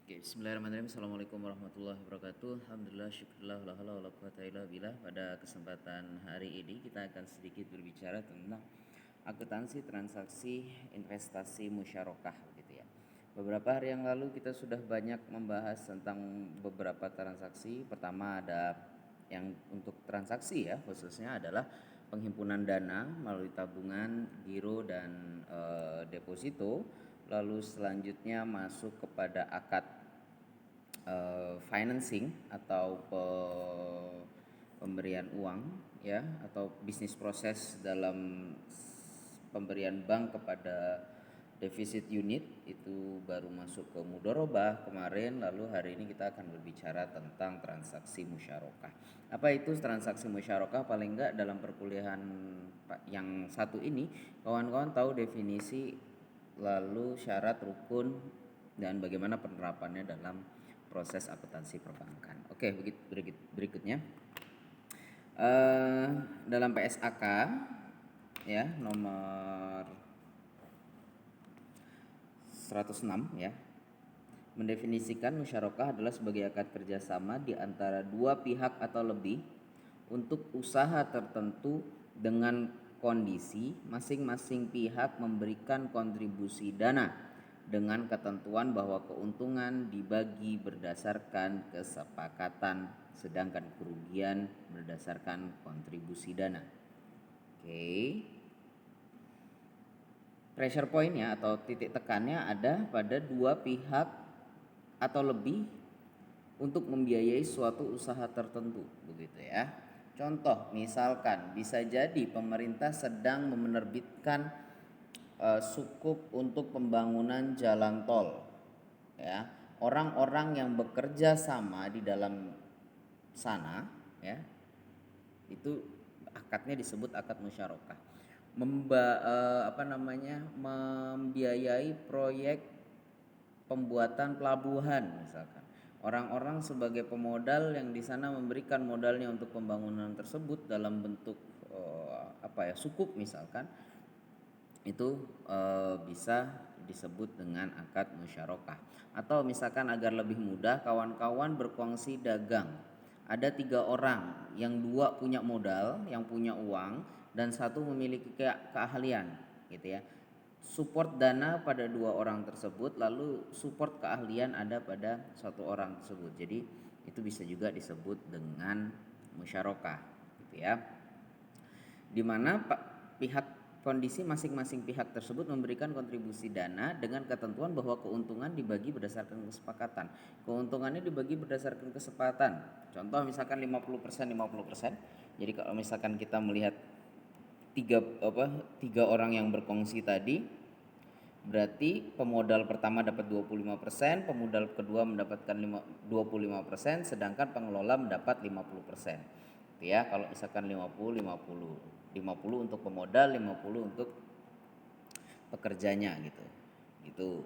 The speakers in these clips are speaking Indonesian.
Oke, bismillahirrahmanirrahim. Assalamualaikum warahmatullahi wabarakatuh. Alhamdulillah, syukurlah, la haula wala quwata illa billah. Pada kesempatan hari ini kita akan sedikit berbicara tentang akuntansi transaksi investasi musyarakah gitu ya. Beberapa hari yang lalu kita sudah banyak membahas tentang beberapa transaksi. Pertama ada yang untuk transaksi ya, khususnya adalah penghimpunan dana melalui tabungan, giro dan deposito. Lalu selanjutnya masuk kepada akad financing atau pemberian uang ya, atau bisnis proses dalam pemberian bank kepada defisit unit, itu baru masuk ke mudorobah kemarin. Lalu hari ini kita akan berbicara tentang transaksi musyarakah. Apa itu transaksi musyarakah? Paling enggak dalam perkuliahan yang satu ini kawan-kawan tahu definisi, lalu syarat, rukun, dan bagaimana penerapannya dalam proses akuntansi perbankan. Oke, berikutnya dalam PSAK ya nomor 106 ya, mendefinisikan musyarakah adalah sebagai akad kerjasama di antara dua pihak atau lebih untuk usaha tertentu dengan kondisi masing-masing pihak memberikan kontribusi dana dengan ketentuan bahwa keuntungan dibagi berdasarkan kesepakatan sedangkan kerugian berdasarkan kontribusi dana. Oke. Pressure pointnya atau titik tekannya ada pada dua pihak atau lebih untuk membiayai suatu usaha tertentu, begitu ya. Contoh, misalkan bisa jadi pemerintah sedang menerbitkan sukuk untuk pembangunan jalan tol, ya. Orang-orang yang bekerja sama di dalam sana, ya, itu akadnya disebut akad musyarakah. Membiayai proyek pembuatan pelabuhan misalkan. Orang-orang sebagai pemodal yang di sana memberikan modalnya untuk pembangunan tersebut dalam bentuk sukuk misalkan. Itu bisa disebut dengan akad musyarakah. Atau misalkan agar lebih mudah, kawan-kawan berkongsi dagang. Ada 3 orang, yang 2 punya modal, yang punya uang, dan 1 memiliki keahlian, gitu ya. Support dana pada 2 orang tersebut, lalu support keahlian ada pada 1 orang tersebut. Jadi itu bisa juga disebut dengan musyarakah, gitu ya. Di mana pihak kondisi masing-masing pihak tersebut memberikan kontribusi dana dengan ketentuan bahwa keuntungan dibagi berdasarkan kesepakatan. Keuntungannya dibagi berdasarkan kesepakatan. Contoh misalkan 50% 50%. Jadi kalau misalkan kita melihat tiga orang yang berkongsi tadi, berarti pemodal pertama dapat 25%, pemodal kedua mendapatkan 25%, sedangkan pengelola mendapat 50%. Gitu ya, kalau misalkan 50 50. 50 untuk pemodal, 50 untuk pekerjanya gitu. Gitu.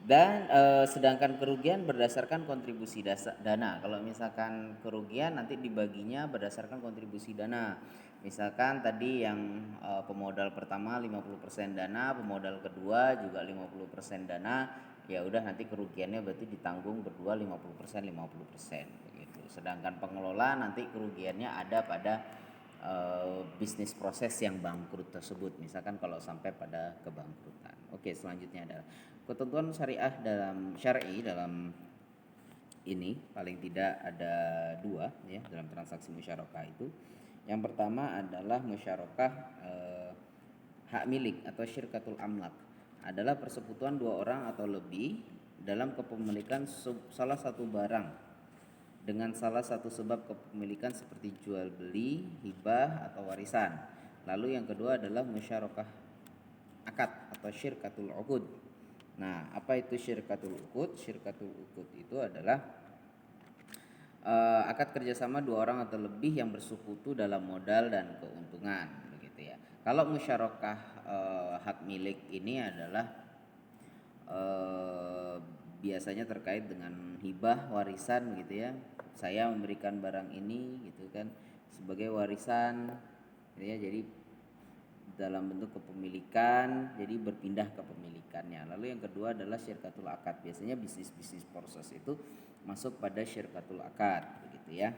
Dan sedangkan kerugian berdasarkan kontribusi dana. Kalau misalkan kerugian nanti dibaginya berdasarkan kontribusi dana. Misalkan tadi yang pemodal pertama 50% dana, pemodal kedua juga 50% dana, ya udah nanti kerugiannya berarti ditanggung berdua 50% 50% begitu. Sedangkan pengelola nanti kerugiannya ada pada bisnis proses yang bangkrut tersebut, misalkan kalau sampai pada kebangkrutan. Oke, selanjutnya adalah ketentuan syar'i dalam ini paling tidak ada 2 ya dalam transaksi musyarakah itu. Yang pertama adalah musyarakah hak milik atau syirkatul amlak, adalah persekutuan 2 orang atau lebih dalam kepemilikan salah satu barang dengan salah satu sebab kepemilikan seperti jual beli, hibah atau warisan. Lalu yang kedua adalah musyarakah akad atau syirkatul uqud. Nah, apa itu syirkatul uqud? Syirkatul uqud itu adalah akad kerjasama 2 orang atau lebih yang bersekutu dalam modal dan keuntungan, begitu ya. Kalau musyarakah hak milik ini adalah biasanya terkait dengan hibah, warisan gitu ya. Saya memberikan barang ini gitu kan sebagai warisan gitu ya. Jadi dalam bentuk kepemilikan, jadi berpindah kepemilikannya. Lalu yang kedua adalah syirkatul akad. Biasanya bisnis-bisnis proses itu masuk pada syirkatul akad, begitu ya.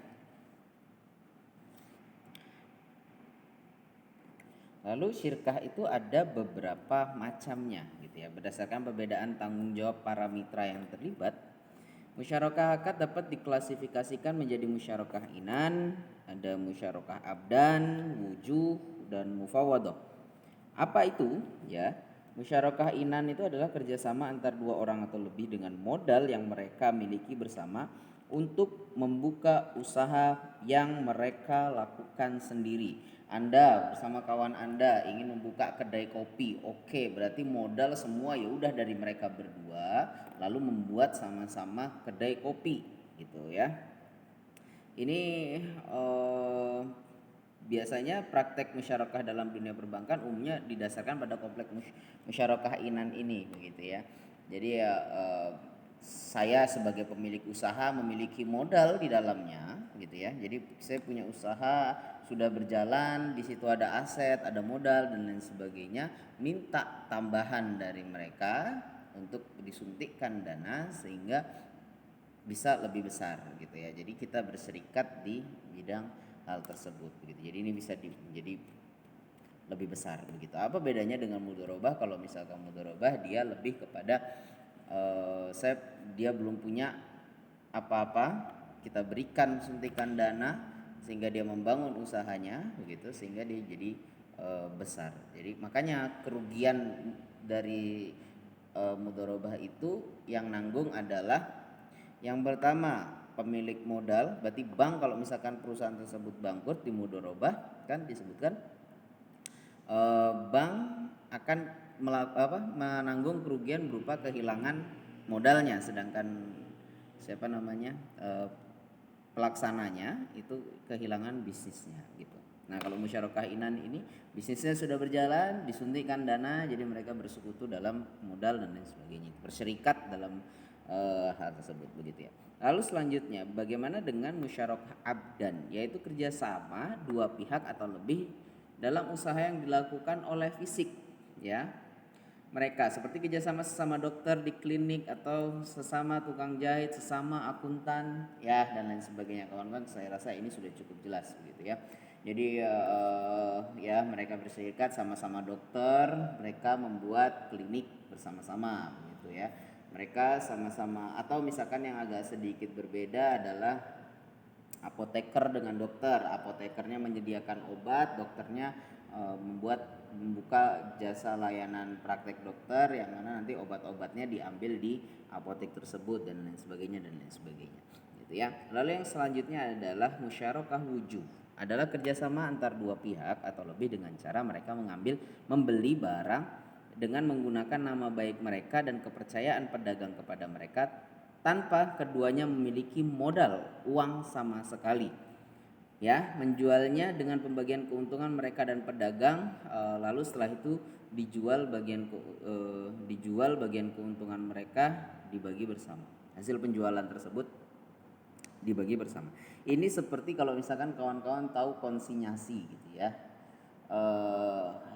Lalu syirkah itu ada beberapa macamnya gitu ya. Berdasarkan perbedaan tanggung jawab para mitra yang terlibat, musyarakah akad dapat diklasifikasikan menjadi musyarakah inan, ada musyarakah abdan, wujuh, dan mufawadah. Apa itu? Ya, musyarakah inan itu adalah kerjasama antar dua orang atau lebih dengan modal yang mereka miliki bersama untuk membuka usaha yang mereka lakukan sendiri. Anda bersama kawan Anda ingin membuka kedai kopi, oke, berarti modal semua ya udah dari mereka berdua, lalu membuat sama-sama kedai kopi, gitu ya. Ini biasanya praktek musyarakah dalam dunia perbankan umumnya didasarkan pada kompleks musyarakah inan ini, begitu ya. Jadi ya saya sebagai pemilik usaha memiliki modal di dalamnya, gitu ya. Jadi saya punya usaha sudah berjalan, di situ ada aset, ada modal dan lain sebagainya, minta tambahan dari mereka untuk disuntikkan dana sehingga bisa lebih besar, gitu ya. Jadi kita berserikat di bidang hal tersebut, begitu. Jadi ini bisa menjadi lebih besar, begitu. Apa bedanya dengan mudharabah? Kalau misalkan mudharabah dia lebih kepada dia belum punya apa-apa, kita berikan suntikan dana sehingga dia membangun usahanya, begitu, sehingga dia jadi besar. Jadi makanya kerugian dari mudharabah itu yang nanggung adalah yang pertama pemilik modal, berarti bank. Kalau misalkan perusahaan tersebut bangkrut di mudharabah, kan disebutkan bank akan menanggung kerugian berupa kehilangan modalnya, sedangkan pelaksananya itu kehilangan bisnisnya, gitu. Nah, kalau musyarakah inan ini bisnisnya sudah berjalan, disuntikkan dana, jadi mereka bersekutu dalam modal dan lain sebagainya, berserikat dalam hal tersebut, begitu ya. Lalu selanjutnya, bagaimana dengan musyarakah abdan, yaitu kerjasama dua pihak atau lebih dalam usaha yang dilakukan oleh fisik, ya. Mereka seperti kerjasama sesama dokter di klinik atau sesama tukang jahit, sesama akuntan, ya, dan lain sebagainya. Kawan-kawan, saya rasa ini sudah cukup jelas, begitu ya. Jadi ya mereka berserikat sama-sama dokter, mereka membuat klinik bersama-sama, begitu ya. Mereka sama-sama, atau misalkan yang agak sedikit berbeda adalah apoteker dengan dokter. Apotekernya menyediakan obat, dokternya membuka jasa layanan praktek dokter yang mana nanti obat-obatnya diambil di apotek tersebut dan lain sebagainya, gitu ya. Lalu yang selanjutnya adalah musyarakah wujuh, adalah kerjasama antar dua pihak atau lebih dengan cara mereka membeli barang dengan menggunakan nama baik mereka dan kepercayaan pedagang kepada mereka tanpa keduanya memiliki modal uang sama sekali, ya. Menjualnya dengan pembagian keuntungan mereka dan pedagang, lalu setelah itu dijual bagian keuntungan mereka dibagi bersama. Hasil penjualan tersebut dibagi bersama. Ini seperti kalau misalkan kawan-kawan tahu konsinyasi, gitu ya.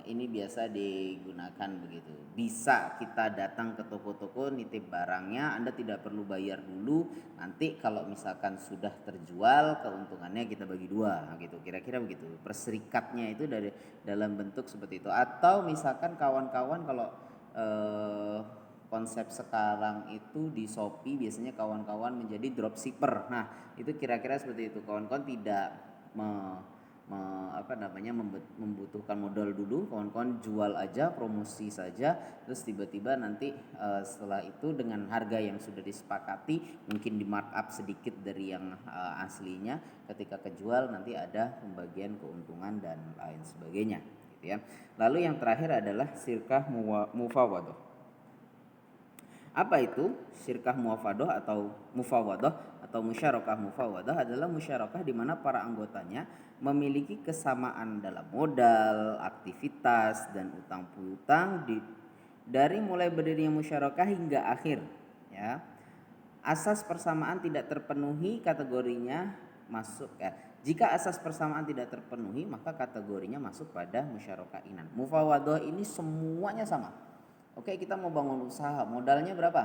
Ini biasa digunakan, begitu. Bisa kita datang ke toko-toko nitip barangnya, Anda tidak perlu bayar dulu. Nanti kalau misalkan sudah terjual, keuntungannya kita bagi dua, gitu. Kira-kira begitu. Perserikatnya itu dari dalam bentuk seperti itu. Atau misalkan kawan-kawan kalau konsep sekarang itu di Shopee biasanya kawan-kawan menjadi dropshipper. Nah, itu kira-kira seperti itu. Kawan-kawan tidak membutuhkan modal dulu, kawan-kawan jual aja, promosi saja, terus tiba-tiba nanti setelah itu dengan harga yang sudah disepakati, mungkin di markup sedikit dari yang aslinya, ketika kejual nanti ada pembagian keuntungan dan lain sebagainya, gitu ya. Lalu yang terakhir adalah syirkah mufawadah. Apa itu syirkah mufawadah atau musyarakah mufawadah? Adalah musyarakah di mana para anggotanya memiliki kesamaan dalam modal, aktivitas, dan utang piutang dari mulai berdirinya musyarakah hingga akhir, ya. Asas persamaan tidak terpenuhi kategorinya masuk, ya. Jika asas persamaan tidak terpenuhi, maka kategorinya masuk pada musyarakah inan. Mufawadah ini semuanya sama. Oke, kita mau bangun usaha, modalnya berapa?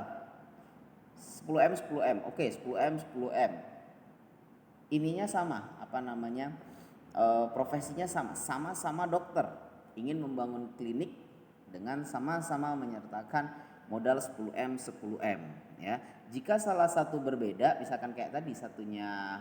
10M 10M. Oke, 10M 10M. Ininya sama, apa namanya? Profesinya sama, sama-sama dokter. Ingin membangun klinik dengan sama-sama menyertakan modal 10M 10M ya. Jika salah satu berbeda, misalkan kayak tadi satunya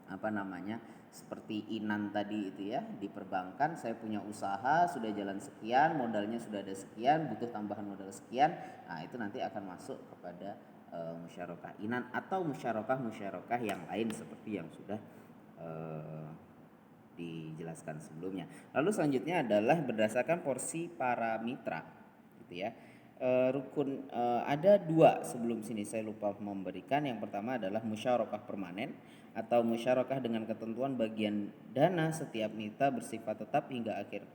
apa namanya? Seperti Inan tadi itu ya, di perbankan saya punya usaha sudah jalan sekian, modalnya sudah ada sekian, butuh tambahan modal sekian. Nah, itu nanti akan masuk kepada musyarakah Inan atau musyarakah yang lain seperti yang sudah dijelaskan sebelumnya. Lalu selanjutnya adalah berdasarkan porsi para mitra, gitu ya. Ada dua sebelum sini saya lupa memberikan. Yang pertama adalah musyarakah permanen atau musyarakah dengan ketentuan bagian dana setiap mitra bersifat tetap hingga akhir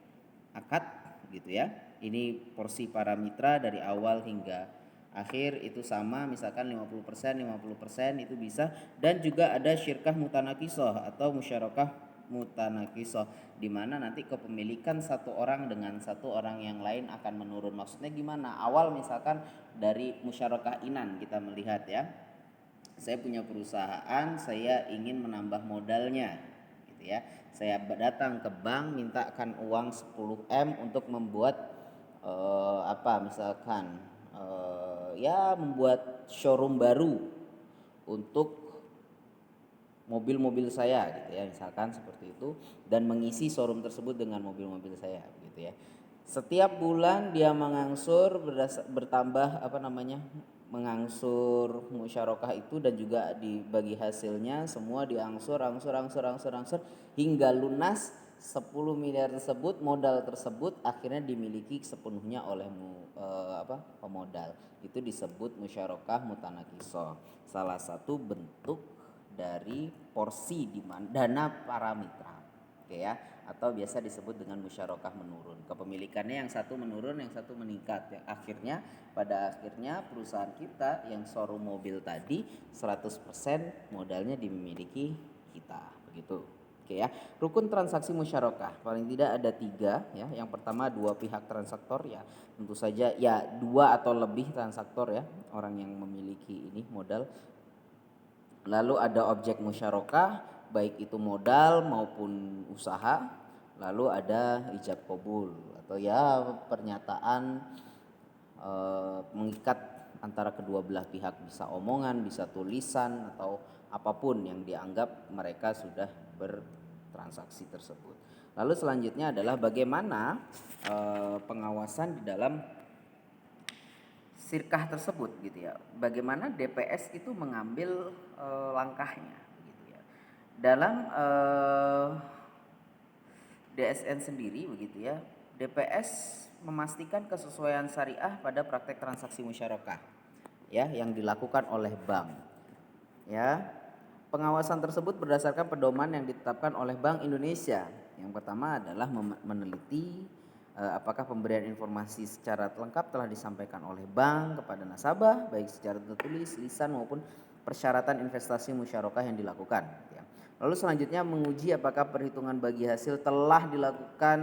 akad, gitu ya. Ini porsi para mitra dari awal hingga akhir itu sama, misalkan 50% 50% itu bisa. Dan juga ada syirkah mutanakisoh atau musyarakah mutanakisoh, di mana nanti kepemilikan satu orang dengan satu orang yang lain akan menurun. Maksudnya gimana? Awal misalkan dari musyarakah inan kita melihat ya, saya punya perusahaan, saya ingin menambah modalnya, gitu ya. Saya datang ke bank mintakan uang 10M untuk membuat misalkan ya membuat showroom baru untuk mobil-mobil saya, gitu ya, misalkan seperti itu, dan mengisi showroom tersebut dengan mobil-mobil saya, gitu ya. Setiap bulan dia mengangsur bertambah mengangsur musyarakah itu, dan juga dibagi hasilnya semua diangsur angsur hingga lunas 10 miliar tersebut. Modal tersebut akhirnya dimiliki sepenuhnya oleh pemodal. Itu disebut musyarakah mutanakisoh, salah satu bentuk dari porsi di dana para mitra, oke ya, atau biasa disebut dengan musyarakah menurun. Kepemilikannya yang satu menurun, yang satu meningkat. Pada akhirnya perusahaan kita yang showroom mobil tadi 100% modalnya dimiliki kita, begitu. Oke ya. Rukun transaksi musyarakah paling tidak ada 3 ya. Yang pertama dua pihak transaktor ya. Tentu saja ya 2 atau lebih transaktor ya, orang yang memiliki ini modal. Lalu ada objek musyarakah, baik itu modal maupun usaha. Lalu ada ijab qabul atau ya pernyataan mengikat antara kedua belah pihak, bisa omongan, bisa tulisan, atau apapun yang dianggap mereka sudah bertransaksi tersebut. Lalu selanjutnya adalah bagaimana pengawasan di dalam sirkah tersebut, gitu ya. Bagaimana DPS itu mengambil langkahnya, gitu ya. Dalam DSN sendiri, begitu ya, DPS memastikan kesesuaian syariah pada praktek transaksi musyarakah ya yang dilakukan oleh bank. Ya. Pengawasan tersebut berdasarkan pedoman yang ditetapkan oleh Bank Indonesia. Yang pertama adalah meneliti apakah pemberian informasi secara lengkap telah disampaikan oleh bank kepada nasabah, baik secara tertulis, lisan maupun persyaratan investasi musyarakah yang dilakukan. Ya. Lalu selanjutnya menguji apakah perhitungan bagi hasil telah dilakukan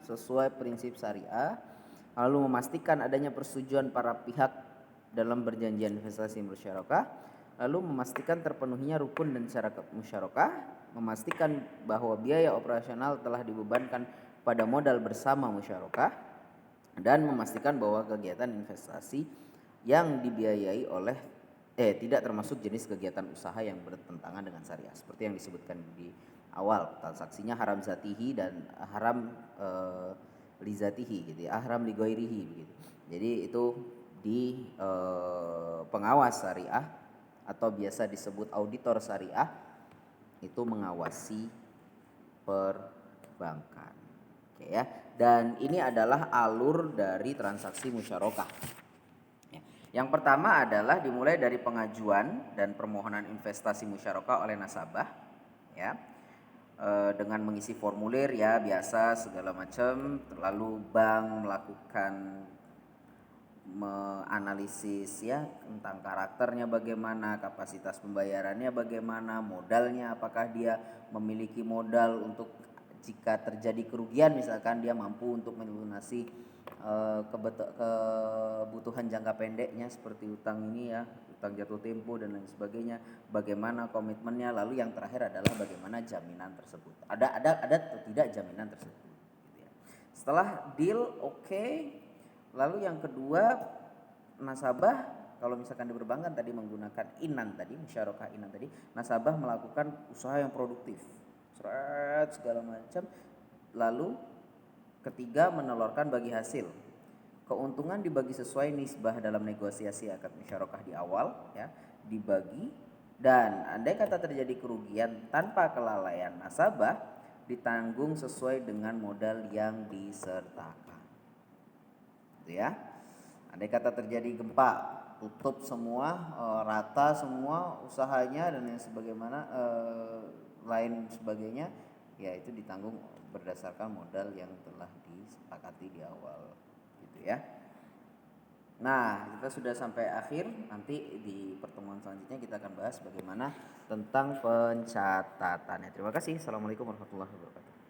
sesuai prinsip syariah. Lalu memastikan adanya persetujuan para pihak dalam perjanjian investasi musyarakah. Lalu memastikan terpenuhinya rukun dan syarat musyarakah, memastikan bahwa biaya operasional telah dibebankan pada modal bersama musyarakah, dan memastikan bahwa kegiatan investasi yang dibiayai oleh tidak termasuk jenis kegiatan usaha yang bertentangan dengan syariah, seperti yang disebutkan di awal. Transaksinya haram zatihi dan haram lizatihi, gitu ya, haram ligoirihi, begitu. Jadi itu di pengawas syariah atau biasa disebut auditor syariah itu mengawasi perbankan. Oke ya. Dan ini adalah alur dari transaksi musyarakah. Yang pertama adalah dimulai dari pengajuan dan permohonan investasi musyarakah oleh nasabah ya. Dengan mengisi formulir ya biasa segala macam, lalu bank melakukan menganalisis ya tentang karakternya bagaimana, kapasitas pembayarannya bagaimana, modalnya apakah dia memiliki modal untuk jika terjadi kerugian misalkan dia mampu untuk melunasi kebutuhan jangka pendeknya seperti utang ini ya, utang jatuh tempo dan lain sebagainya, bagaimana komitmennya, lalu yang terakhir adalah bagaimana jaminan tersebut, ada atau tidak jaminan tersebut gitu ya. Setelah deal oke. Lalu yang kedua, nasabah kalau misalkan di perbankan tadi menggunakan inan tadi, musyarakah inan tadi, nasabah melakukan usaha yang produktif, segala macam. Lalu ketiga, menelurkan bagi hasil. Keuntungan dibagi sesuai nisbah dalam negosiasi akad musyarakah di awal, ya, dibagi. Dan andai kata terjadi kerugian tanpa kelalaian nasabah, ditanggung sesuai dengan modal yang disertakan. Gitu ya. Andai kata terjadi gempa, tutup semua, rata semua usahanya dan yang sebagaimana lain sebagainya, ya itu ditanggung berdasarkan modal yang telah disepakati di awal, gitu ya. Nah, kita sudah sampai akhir. Nanti di pertemuan selanjutnya kita akan bahas bagaimana tentang pencatatannya. Terima kasih. Assalamualaikum warahmatullahi wabarakatuh.